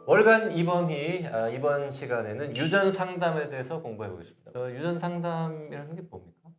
월간 입원희 이번 시간에는 유전 상담에 대해서 공부해 보겠습니다. 유전 상담이라는 게 뭡니까?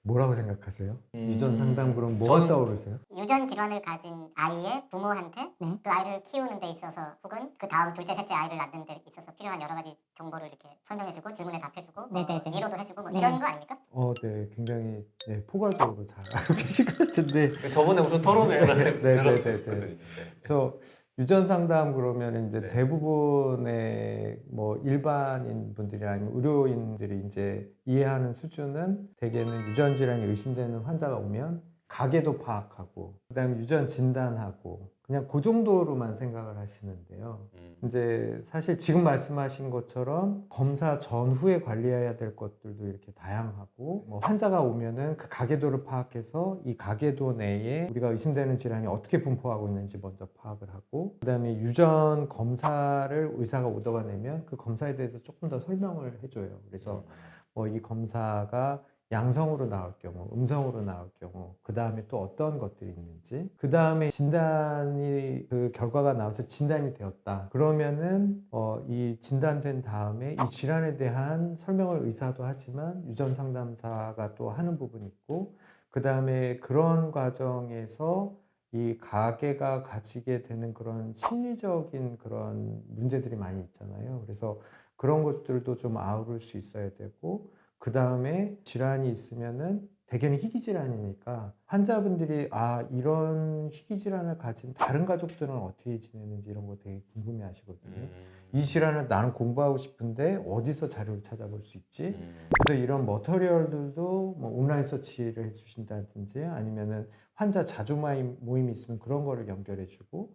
뭐라고 생각하세요? 유전 상담 그럼 뭐가 저는 떠오르세요? 유전 질환을 가진 아이의 부모한테 그 아이를 키우는 데 있어서 혹은 그 다음 둘째, 셋째 아이를 낳는 데 있어서 필요한 여러 가지 정보를 이렇게 설명해주고 질문에 답해주고 위로도 해주고 뭐 이런 거 아닙니까? 네, 굉장히 포괄적으로 잘 알고 계신 것 같은데. 저번에 무슨 토론회를 네, 들었었거든요. 네. 그래서 유전 상담 그러면 이제 네. 대부분의 뭐 일반인 분들이 아니면 의료인들이 이제 이해하는 수준은 대개는 유전 질환이 의심되는 환자가 오면 가게도 파악하고 그다음에 유전 진단하고 그냥 그 정도로만 생각을 하시는데요. 이제 사실 지금 말씀하신 것처럼 검사 전후에 관리해야 될 것들도 이렇게 다양하고 뭐 환자가 오면은 그 가계도를 파악해서 이 가계도 내에 우리가 의심되는 질환이 어떻게 분포하고 있는지 먼저 파악을 하고 그다음에 유전 검사를 의사가 오더가 내면 그 검사에 대해서 조금 더 설명을 해줘요. 그래서 뭐 이 검사가 양성으로 나올 경우, 음성으로 나올 경우, 그 다음에 또 어떤 것들이 있는지, 그 다음에 진단이 그 결과가 나와서 진단이 되었다. 그러면은 이 진단된 다음에 이 질환에 대한 설명을 의사도 하지만 유전 상담사가 또 하는 부분이 있고, 그 다음에 그런 과정에서 이 가게가 가지게 되는 그런 심리적인 그런 문제들이 많이 있잖아요. 그래서 그런 것들도 좀 아우를 수 있어야 되고, 그 다음에 질환이 있으면은 대개는 희귀 질환이니까 환자분들이 이런 희귀 질환을 가진 다른 가족들은 어떻게 지내는지 이런 거 되게 궁금해 하시거든요. 이 질환을 나는 공부하고 싶은데 어디서 자료를 찾아볼 수 있지? 그래서 이런 머터리얼들도 뭐 온라인 서치를 해주신다든지 아니면은 환자 자주 모임이 있으면 그런 거를 연결해주고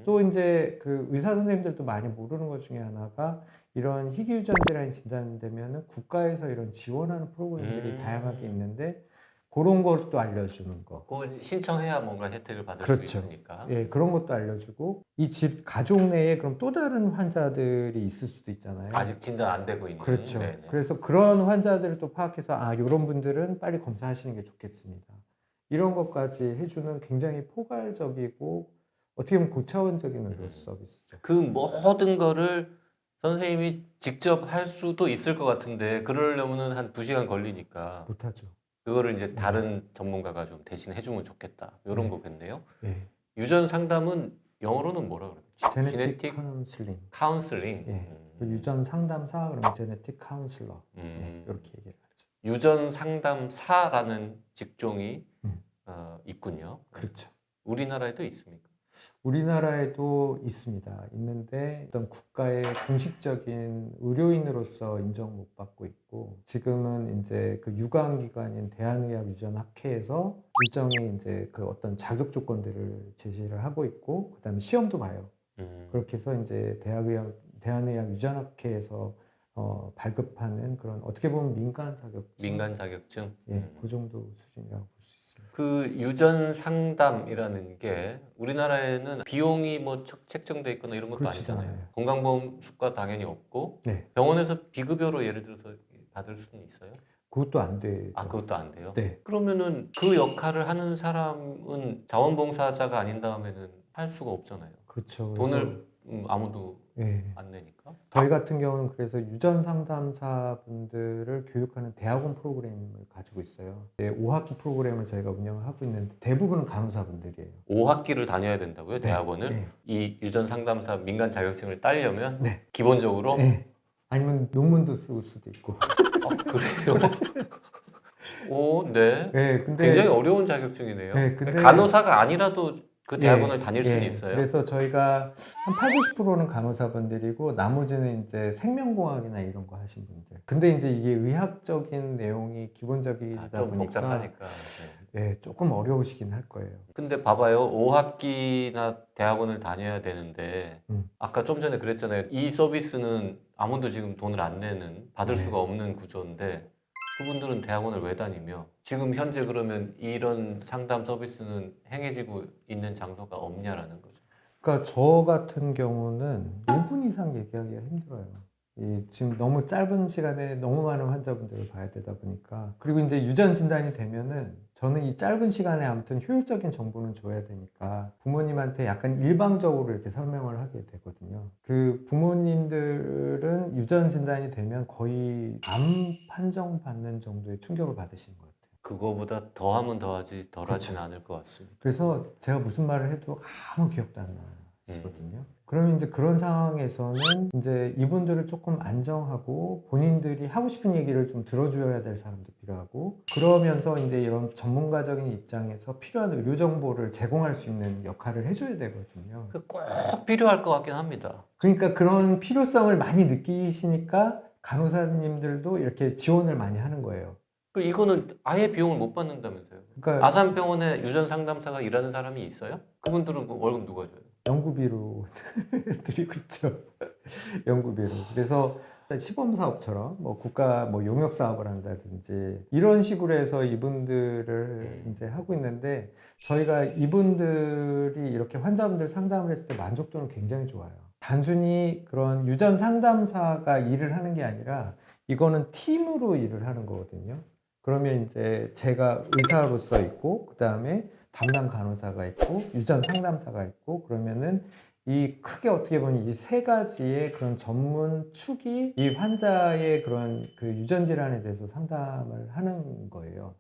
또 이제 그 의사 선생님들도 많이 모르는 것 중에 하나가 이런 희귀유전 질환이 진단되면 국가에서 이런 지원하는 프로그램들이 다양하게 있는데 그런 것도 알려주는 거. 그걸 신청해야 뭔가 혜택을 받을 그렇죠. 수 있으니까. 예, 그런 것도 알려주고 이 집 가족 내에 그럼 또 다른 환자들이 있을 수도 있잖아요. 아직 진단 안 되고 있는. 그렇죠. 네네. 그래서 그런 환자들을 또 파악해서 이런 분들은 빨리 검사하시는 게 좋겠습니다. 이런 것까지 해주는 굉장히 포괄적이고 어떻게 보면 고차원적인 의료 서비스죠. 그 모든 거를 선생님이 직접 할 수도 있을 것 같은데 그러려면은 한 2시간 걸리니까 못하죠. 그거를 이제 다른 전문가가 좀 대신 해주면 좋겠다. 이런 네. 거겠네요. 예. 유전 상담은 영어로는 뭐라 그래요? 제네틱 카운슬링. 카운슬링. 예. 유전 상담사 그러면 제네틱 카운슬러. 이렇게 얘기를 하죠. 유전 상담사라는 직종이 있군요. 그렇죠. 우리나라에도 있습니까? 우리나라에도 있습니다. 있는데 어떤 국가의 공식적인 의료인으로서 인정 못 받고 있고 지금은 이제 그 유관기관인 대한의학유전학회에서 일정의 이제 그 어떤 자격 조건들을 제시를 하고 있고 그다음에 시험도 봐요. 그렇게 해서 이제 대한의학유전학회에서 발급하는 그런 어떻게 보면 민간 자격증, 민간 자격증. 그 정도 수준이라고 볼 수 있습니다. 그 유전 상담이라는 게 우리나라에는 비용이 뭐 책정돼 있거나 이런 것도 그렇지도 아니잖아요. 않아요. 건강보험 수가 당연히 없고 네. 병원에서 비급여로 예를 들어서 받을 수는 있어요? 그것도 안 되죠. 그것도 안 돼요? 네. 그러면은 그 역할을 하는 사람은 자원봉사자가 아닌 다음에는 할 수가 없잖아요. 그렇죠. 돈을 아무도 예. 안 내니까. 저희 같은 경우는 그래서 유전 상담사분들을 교육하는 대학원 프로그램을 가지고 있어요. 5학기 프로그램을 저희가 운영을 하고 있는데 대부분은 간호사분들이에요. 5학기를 다녀야 된다고요? 대학원을? 네. 이 유전 상담사 민간 자격증을 따려면 네. 기본적으로? 네. 아니면 논문도 쓸 수도 있고. 그래요? 오, 네. 네, 근데 굉장히 어려운 자격증이네요. 네, 근데 간호사가 아니라도 그 대학원을 다닐 수는 있어요. 그래서 저희가 한 80~90%는 간호사분들이고 나머지는 이제 생명공학이나 이런 거 하신 분들. 근데 이제 이게 의학적인 내용이 기본적이다 좀 보니까 복잡하니까. 조금 어려우시긴 할 거예요. 근데 봐봐요. 5학기나 대학원을 다녀야 되는데 아까 좀 전에 그랬잖아요. 이 서비스는 아무도 지금 돈을 안 내는 받을 수가 없는 구조인데 그분들은 대학원을 왜 다니며 지금 현재 그러면 이런 상담 서비스는 행해지고 있는 장소가 없냐라는 거죠. 그러니까 저 같은 경우는 5분 이상 얘기하기가 힘들어요. 지금 너무 짧은 시간에 너무 많은 환자분들을 봐야 되다 보니까 그리고 이제 유전 진단이 되면은 저는 이 짧은 시간에 아무튼 효율적인 정보는 줘야 되니까 부모님한테 약간 일방적으로 이렇게 설명을 하게 되거든요. 그 부모님들은 유전 진단이 되면 거의 암 판정 받는 정도의 충격을 받으시는 것 같아요. 그거보다 더하면 더하지 덜하진 그쵸. 않을 것 같습니다. 그래서 제가 무슨 말을 해도 아무 기억도 안 나시거든요. 그러면 이제 그런 상황에서는 이제 이분들을 조금 안정하고 본인들이 하고 싶은 얘기를 좀 들어줘야 될 사람도 필요하고 그러면서 이제 이런 전문가적인 입장에서 필요한 의료 정보를 제공할 수 있는 역할을 해줘야 되거든요. 꼭 필요할 것 같긴 합니다. 그러니까 그런 필요성을 많이 느끼시니까 간호사님들도 이렇게 지원을 많이 하는 거예요. 이거는 아예 비용을 못 받는다면서요. 그러니까 아산병원에 유전 상담사가 일하는 사람이 있어요? 그분들은 그 월급 누가 줘요? 연구비로 드리고 있죠. 연구비로. 그래서 시범사업처럼 뭐 국가 뭐 용역 사업을 한다든지 이런 식으로 해서 이분들을 이제 하고 있는데 저희가 이분들이 이렇게 환자분들 상담을 했을 때 만족도는 굉장히 좋아요. 단순히 그런 유전 상담사가 일을 하는 게 아니라 이거는 팀으로 일을 하는 거거든요. 그러면 이제 제가 의사로서 있고 그 다음에 담당 간호사가 있고 유전 상담사가 있고 그러면은 이 크게 어떻게 보면 이 세 가지의 그런 전문 축이 이 환자의 그런 그 유전 질환에 대해서 상담을 하는 거예요.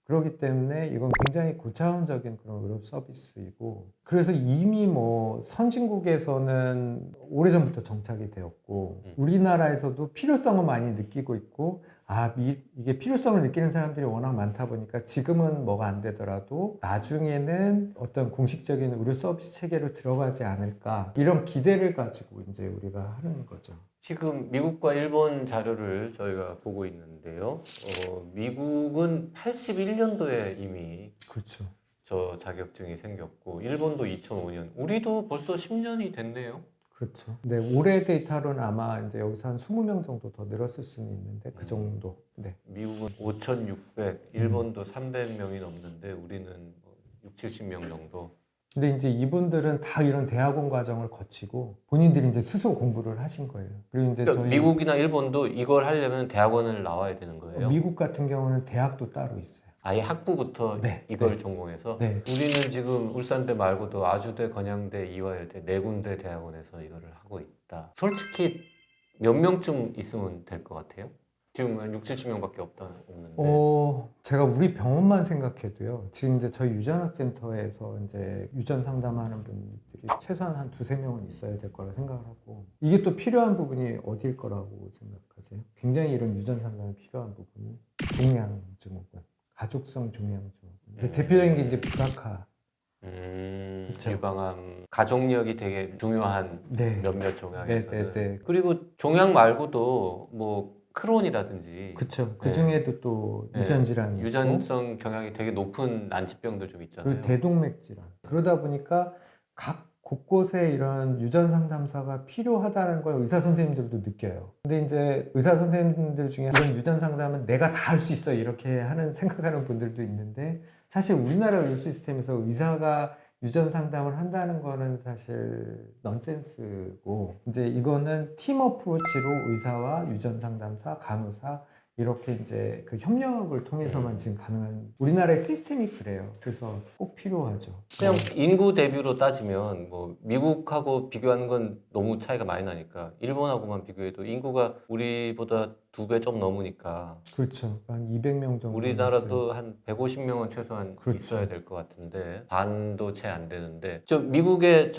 그렇기 때문에 이건 굉장히 고차원적인 그런 의료 서비스이고 그래서 이미 뭐 선진국에서는 오래전부터 정착이 되었고 우리나라에서도 필요성을 많이 느끼고 있고 이게 필요성을 느끼는 사람들이 워낙 많다 보니까 지금은 뭐가 안 되더라도 나중에는 어떤 공식적인 의료 서비스 체계로 들어가지 않을까 이런 기대를 가지고 이제 우리가 하는 거죠. 지금 미국과 일본 자료를 저희가 보고 있는데요. 미국은 81년도에 이미 그렇죠. 저 자격증이 생겼고 일본도 2005년, 우리도 벌써 10년이 됐네요. 그렇죠. 네, 올해 데이터로는 아마 이제 여기서 한 20명 정도 더 늘었을 수는 있는데 그 정도. 네. 미국은 5,600, 일본도 300명이 넘는데 우리는 6, 70명 정도. 근데 이제 이분들은 다 이런 대학원 과정을 거치고 본인들이 이제 스스로 공부를 하신 거예요. 그리고 이제 그러니까 저희 미국이나 일본도 이걸 하려면 대학원을 나와야 되는 거예요. 미국 같은 경우는 대학도 따로 있어요. 아예 학부부터 네, 이걸 네. 전공해서 네. 우리는 지금 울산대 말고도 아주대, 건양대, 이화여대 네 군데 대학원에서 이거를 하고 있다. 솔직히 몇 명쯤 있으면 될 것 같아요? 지금 한 6, 70명밖에 없는데. 제가 우리 병원만 생각해도요. 지금 이제 저희 유전학센터에서 이제 유전 상담하는 분들이 최소한 한 2~3명은 있어야 될 거라 생각을 하고 이게 또 필요한 부분이 어디일 거라고 생각하세요? 굉장히 이런 유전 상담이 필요한 부분이 종양증후군, 가족성 종양증후군. 근데 대표적인 게 이제 불악화. 그쵸. 유방암, 가족력이 되게 중요한 네. 몇몇 종양에서는. 네. 그리고 종양 말고도 뭐 크론이라든지 그렇죠. 그 네. 중에도 또 네. 유전 질환이 있고 유전성 경향이 되게 높은 난치병들 좀 있잖아요. 그리고 대동맥 질환. 그러다 보니까 각 곳곳에 이런 유전 상담사가 필요하다는 걸 의사 선생님들도 느껴요. 근데 이제 의사 선생님들 중에 이런 유전 상담은 내가 다 할 수 있어 이렇게 하는 생각하는 분들도 있는데 사실 우리나라 의료 시스템에서 의사가 유전 상담을 한다는 거는 사실 넌센스고 이제 이거는 팀 어프로치로 의사와 유전 상담사, 간호사 이렇게 이제 그 협력을 통해서만 지금 가능한 우리나라의 시스템이 그래요. 그래서 꼭 필요하죠. 그냥 인구 대비로 따지면 뭐 미국하고 비교하는 건 너무 차이가 많이 나니까 일본하고만 비교해도 인구가 우리보다 2배 좀 넘으니까 그렇죠. 한 200명 정도. 우리나라도 한 150명은 최소한 그렇죠. 있어야 될 것 같은데 반도 채 안 되는데 저 미국에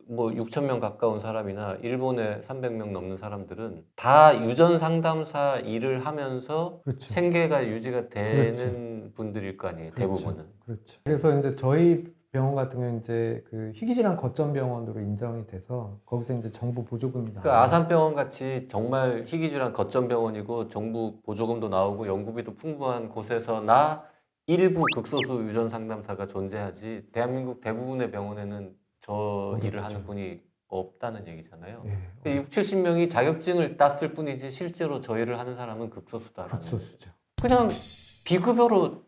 뭐 6,000명 가까운 사람이나 일본에 300명 넘는 사람들은 다 유전 상담사 일을 하면서 그렇죠. 생계가 유지가 되는 그렇죠. 분들일 거 아니에요. 그렇죠. 대부분은. 그렇죠. 그래서 이제 저희 병원 같은 경우는 이제 그 희귀질환 거점 병원으로 인정이 돼서 거기서 이제 정부 보조금이 나와요. 그러니까 아산병원 같이 정말 희귀질환 거점 병원이고 정부 보조금도 나오고 연구비도 풍부한 곳에서나 일부 극소수 유전 상담사가 존재하지 대한민국 대부분의 병원에는 저 어렵죠. 일을 하는 분이 없다는 얘기잖아요. 예, 6, 70명이 자격증을 땄을 뿐이지 실제로 저 일을 하는 사람은 극소수다라는. 극소수죠. 그냥 비급여로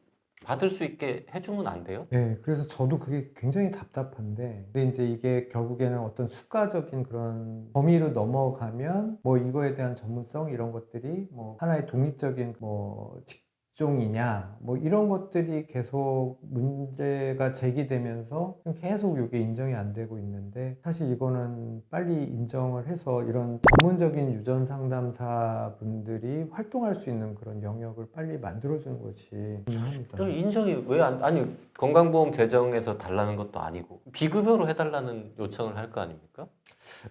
받을 수 있게 해주면 안 돼요? 네, 그래서 저도 그게 굉장히 답답한데, 근데 이제 이게 결국에는 어떤 수가적인 그런 범위로 넘어가면 뭐 이거에 대한 전문성 이런 것들이 뭐 하나의 독립적인 뭐 직종이냐 뭐 이런 것들이 계속 문제가 제기되면서 계속 이게 인정이 안 되고 있는데, 사실 이거는 빨리 인정을 해서 이런 전문적인 유전 상담사 분들이 활동할 수 있는 그런 영역을 빨리 만들어주는 것이 중요합니다. 그럼 인정이 왜 안, 아니, 건강보험 재정에서 달라는 것도 아니고, 비급여로 해달라는 요청을 할 거 아닙니까?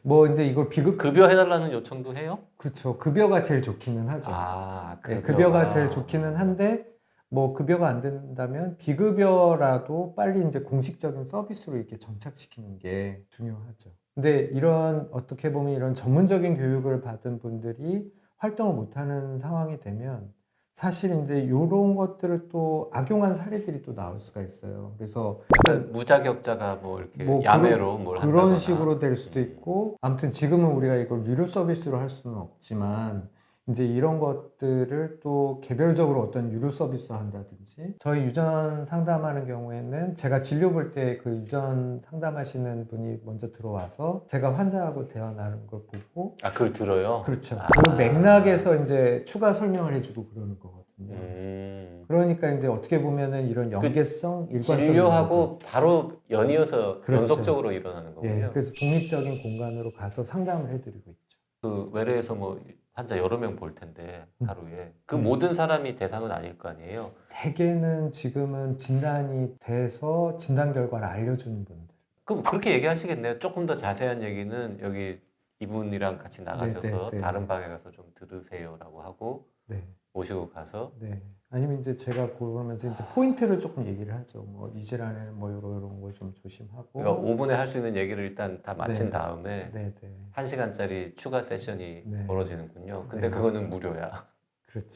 뭐 이제 이걸 비급 급여 해달라는 요청도 해요? 그렇죠. 급여가 제일 좋기는 하죠. 아, 네, 급여가 제일 좋기는 한데 뭐 급여가 안 된다면 비급여라도 빨리 이제 공식적인 서비스로 이렇게 정착시키는 게 중요하죠. 근데 이런 어떻게 보면 이런 전문적인 교육을 받은 분들이 활동을 못하는 상황이 되면 사실 이제 이런 것들을 또 악용한 사례들이 또 나올 수가 있어요. 그래서 약간 무자격자가 뭐 이렇게 뭐 야매로 뭘 그런 한다거나. 식으로 될 수도 있고, 아무튼 지금은 우리가 이걸 유료 서비스로 할 수는 없지만 이제 이런 것들을 또 개별적으로 어떤 유료 서비스 한다든지, 저희 유전 상담하는 경우에는 제가 진료 볼 때 그 유전 상담하시는 분이 먼저 들어와서 제가 환자하고 대화 나누는 걸 보고, 아, 그걸 들어요? 그렇죠. 아. 그 맥락에서 이제 추가 설명을 해주고 그러는 거거든요. 그러니까 이제 어떻게 보면은 이런 연계성, 일관성 진료하고 바로 연이어서 그렇죠. 연속적으로 일어나는 거군요. 예, 그래서 독립적인 공간으로 가서 상담을 해드리고 있죠. 그 외래에서 뭐 환자 여러 명 볼 텐데 하루에 그 음. 모든 사람이 대상은 아닐 거 아니에요. 대개는 지금은 진단이 돼서 진단 결과를 알려주는 분들. 그럼 그렇게 얘기하시겠네요. 조금 더 자세한 얘기는 여기 이분이랑 같이 나가셔서 네, 네. 다른 방에 가서 좀 들으세요라고 하고 네, 모시고 가서 네. 아니면 이제 제가 그러면서 이제 포인트를 조금 얘기를 하죠. 뭐 이 질환에는 뭐 이런 거 좀 조심하고. 그러니까 5분에 할 수 있는 얘기를 일단 다 마친 네. 다음에 네, 네. 1시간짜리 추가 세션이 네. 벌어지는군요. 근데 네. 그거는 무료야. 그렇죠.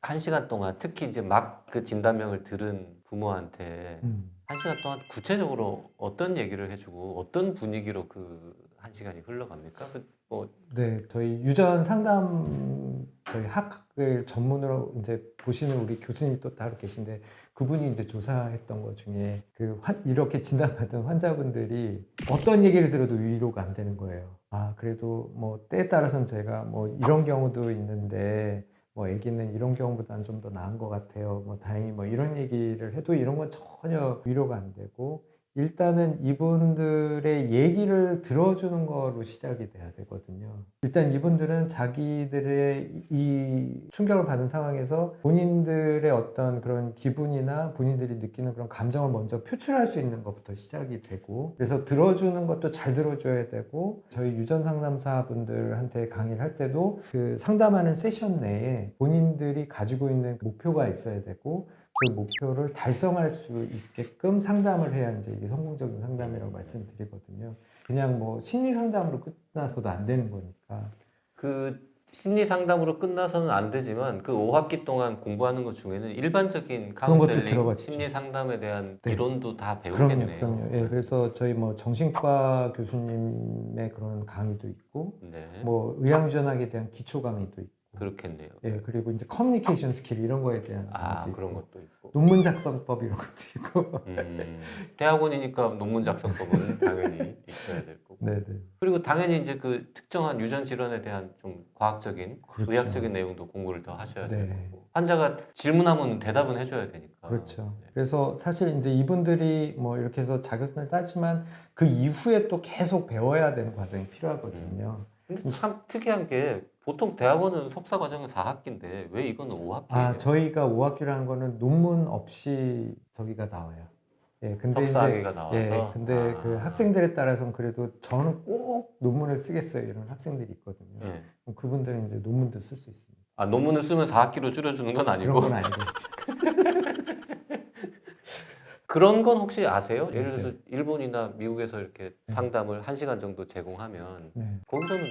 1시간 동안 특히 이제 막 그 진단명을 들은 부모한테 1시간 동안 구체적으로 어떤 얘기를 해주고 어떤 분위기로 그 1시간이 흘러갑니까? 뭐 네, 저희 유전 상담 저희 학을 전문으로 이제 보시는 우리 교수님이 또 따로 계신데, 그분이 이제 조사했던 것 중에 이렇게 진단받은 환자분들이 어떤 얘기를 들어도 위로가 안 되는 거예요. 아, 그래도 뭐 때에 따라서는 제가 뭐 이런 경우도 있는데 뭐 아기는 이런 경우보다는 좀 더 나은 것 같아요. 뭐 다행히 뭐 이런 얘기를 해도 이런 건 전혀 위로가 안 되고, 일단은 이분들의 얘기를 들어주는 거로 시작이 돼야 되거든요. 일단 이분들은 자기들의 이 충격을 받은 상황에서 본인들의 어떤 그런 기분이나 본인들이 느끼는 그런 감정을 먼저 표출할 수 있는 것부터 시작이 되고, 그래서 들어주는 것도 잘 들어줘야 되고, 저희 유전 상담사 분들한테 강의를 할 때도 그 상담하는 세션 내에 본인들이 가지고 있는 목표가 있어야 되고, 그 목표를 달성할 수 있게끔 상담을 해야 이제 이게 성공적인 상담이라고 말씀드리거든요. 그냥 뭐 심리 상담으로 끝나서도 안 되는 거니까. 그 심리 상담으로 끝나서는 안 되지만 그 5학기 동안 공부하는 것 중에는 일반적인 그런 것도 카운셀링, 들어갔죠. 심리 상담에 대한 네. 이론도 다 배우겠네요. 그럼요. 예, 그래서 저희 뭐 정신과 교수님의 그런 강의도 있고, 네, 뭐 의학유전학에 대한 기초 강의도 있고, 그렇겠네요. 예, 그리고 이제 커뮤니케이션 스킬 이런 거에 대한 아, 강의도 그런 있고, 것도 있고. 논문 작성법 이런 것도 있고. 대학원이니까 논문 작성법은 당연히 있어야 될 거고. 네네. 그리고 당연히 이제 그 특정한 유전 질환에 대한 좀 과학적인, 그렇죠. 의학적인 내용도 공부를 더 하셔야 네. 될 거고. 환자가 질문하면 대답은 해줘야 되니까. 그렇죠. 네. 그래서 사실 이제 이분들이 뭐 이렇게 해서 자격증을 따지만 그 이후에 또 계속 배워야 되는 과정이 필요하거든요. 근데 참 특이한 게 보통 대학원은 석사 과정은 4학기인데 왜 이거는 5학기예요? 아, 저희가 5학기라는 거는 논문 없이 저기가 나와요. 예, 근데 석사학위가 나와서. 예, 근데 아. 그 학생들에 따라서는 그래도 저는 꼭 논문을 쓰겠어요. 이런 학생들이 있거든요. 네. 그럼 그분들은 이제 논문도 쓸 수 있습니다. 아, 논문을 쓰면 4학기로 줄여주는 건 아니고. 그런 건 아니고. 그런 건 혹시 아세요? 예를 네. 들어서 일본이나 미국에서 이렇게 상담을 1시간 정도 제공하면 네. 거기서는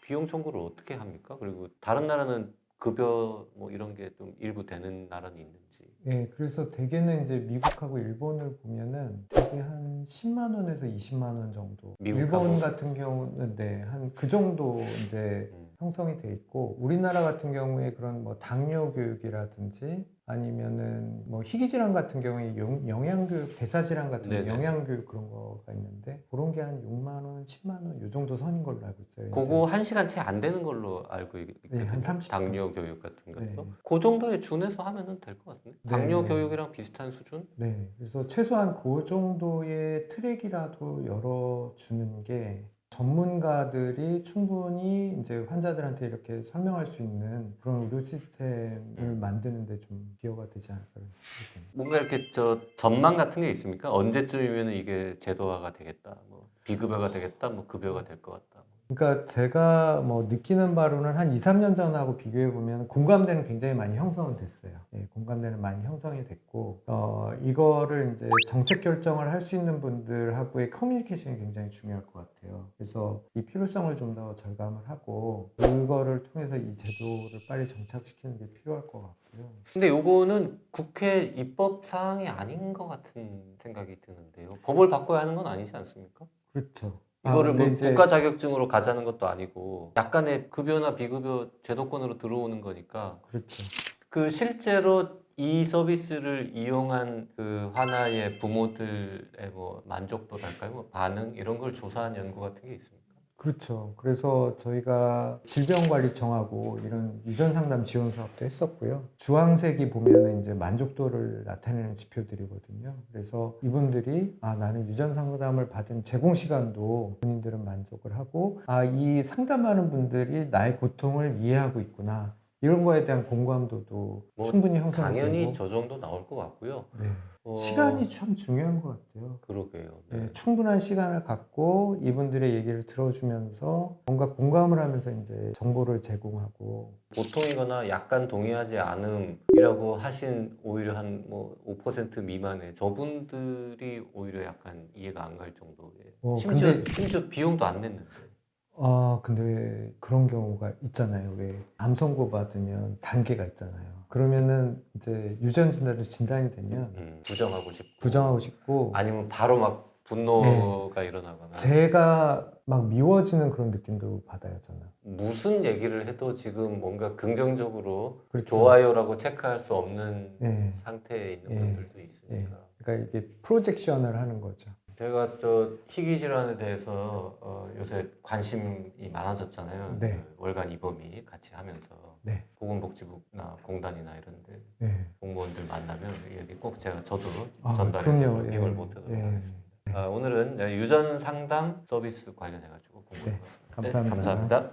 비용 청구를 어떻게 합니까? 그리고 다른 나라는 급여 뭐 이런 게 좀 일부 되는 나라는 있는지. 예, 그래서 대개는 이제 미국하고 일본을 보면은 대개 한 10만 원에서 20만 원 정도. 미국하고? 일본 같은 경우는 네, 한 그 정도 이제 형성이 돼 있고 우리나라 같은 경우에 그런 뭐 당뇨 교육이라든지 아니면은 뭐 희귀질환 같은 경우에 영양교육, 대사질환 같은 네네. 영양교육 그런 거가 있는데 그런 게 한 6만 원, 10만 원 요 정도 선인 걸로 알고 있어요. 그거 1시간 채 안 되는 걸로 알고 있거든요. 네, 한 30분. 당뇨 교육 같은 것도. 네. 그 정도에 준해서 하면은 될 것 같은데. 네. 당뇨 교육이랑 비슷한 수준? 네, 그래서 최소한 그 정도의 트랙이라도 열어주는 게 전문가들이 충분히 이제 환자들한테 이렇게 설명할 수 있는 그런 의료 시스템을 만드는데 좀 기여가 되지 않을까 생각합니다. 뭔가 이렇게 전망 같은 게 있습니까? 언제쯤이면 이게 제도화가 되겠다. 뭐 비급여가 되겠다. 뭐 급여가 될 것 같다. 그러니까 제가 뭐 느끼는 바로는 한 2, 3년 전하고 비교해 보면 공감대는 굉장히 많이 형성은 됐어요. 예, 공감대는 많이 형성이 됐고 이거를 이제 정책 결정을 할 수 있는 분들하고의 커뮤니케이션이 굉장히 중요할 것 같아요. 그래서 이 필요성을 좀 더 절감을 하고 그거를 통해서 이 제도를 빨리 정착시키는 게 필요할 것 같고요. 근데 요거는 국회 입법 사항이 아닌 것 같은 생각이 드는데요. 법을 바꿔야 하는 건 아니지 않습니까? 그렇죠. 이거를 근데 뭐 이제 국가 자격증으로 가자는 것도 아니고 약간의 급여나 비급여 제도권으로 들어오는 거니까 그렇죠. 그 실제로 이 서비스를 이용한 그 하나의 부모들의 뭐 만족도랄까요? 뭐 반응 이런 걸 조사한 연구 같은 게 있습니까? 그렇죠. 그래서 저희가 질병관리청하고 이런 유전상담 지원 사업도 했었고요. 주황색이 보면은 이제 만족도를 나타내는 지표들이거든요. 그래서 이분들이 나는 유전상담을 받은 제공 시간도 본인들은 만족을 하고 이 상담하는 분들이 나의 고통을 이해하고 있구나. 이런 거에 대한 공감도도 뭐 충분히 형성되고 당연히 저 정도 나올 것 같고요. 네. 시간이 참 중요한 것 같아요. 그러게요. 네. 네, 충분한 시간을 갖고 이분들의 얘기를 들어주면서 뭔가 공감을 하면서 이제 정보를 제공하고 보통이거나 약간 동의하지 않음이라고 하신 오히려 한 뭐 5% 미만의 저분들이 오히려 약간 이해가 안 갈 정도의 심지어 비용도 안 냈는데 근데 그런 경우가 있잖아요. 왜 암선고 받으면 단계가 있잖아요. 그러면은 이제 유전 진단도 진단이 되면 부정하고 싶고 아니면 바로 막 분노가 일어나거나 제가 막 미워지는 그런 느낌도 받아요, 저는. 무슨 얘기를 해도 지금 뭔가 긍정적으로 그렇죠. 좋아요라고 체크할 수 없는 상태에 있는 분들도 있으니까. 그러니까 이게 프로젝션을 하는 거죠. 제가 희귀 질환에 대해서 요새 관심이 많아졌잖아요. 네. 그 월간 이범이 같이 하면서 네. 보건복지부나 공단이나 이런데 공무원들 만나면 여기 꼭 저도 전달해서 힘을 보태도록 하겠습니다. 오늘은 유전 상담 서비스 관련해가지고 공부를 감사합니다. 감사합니다.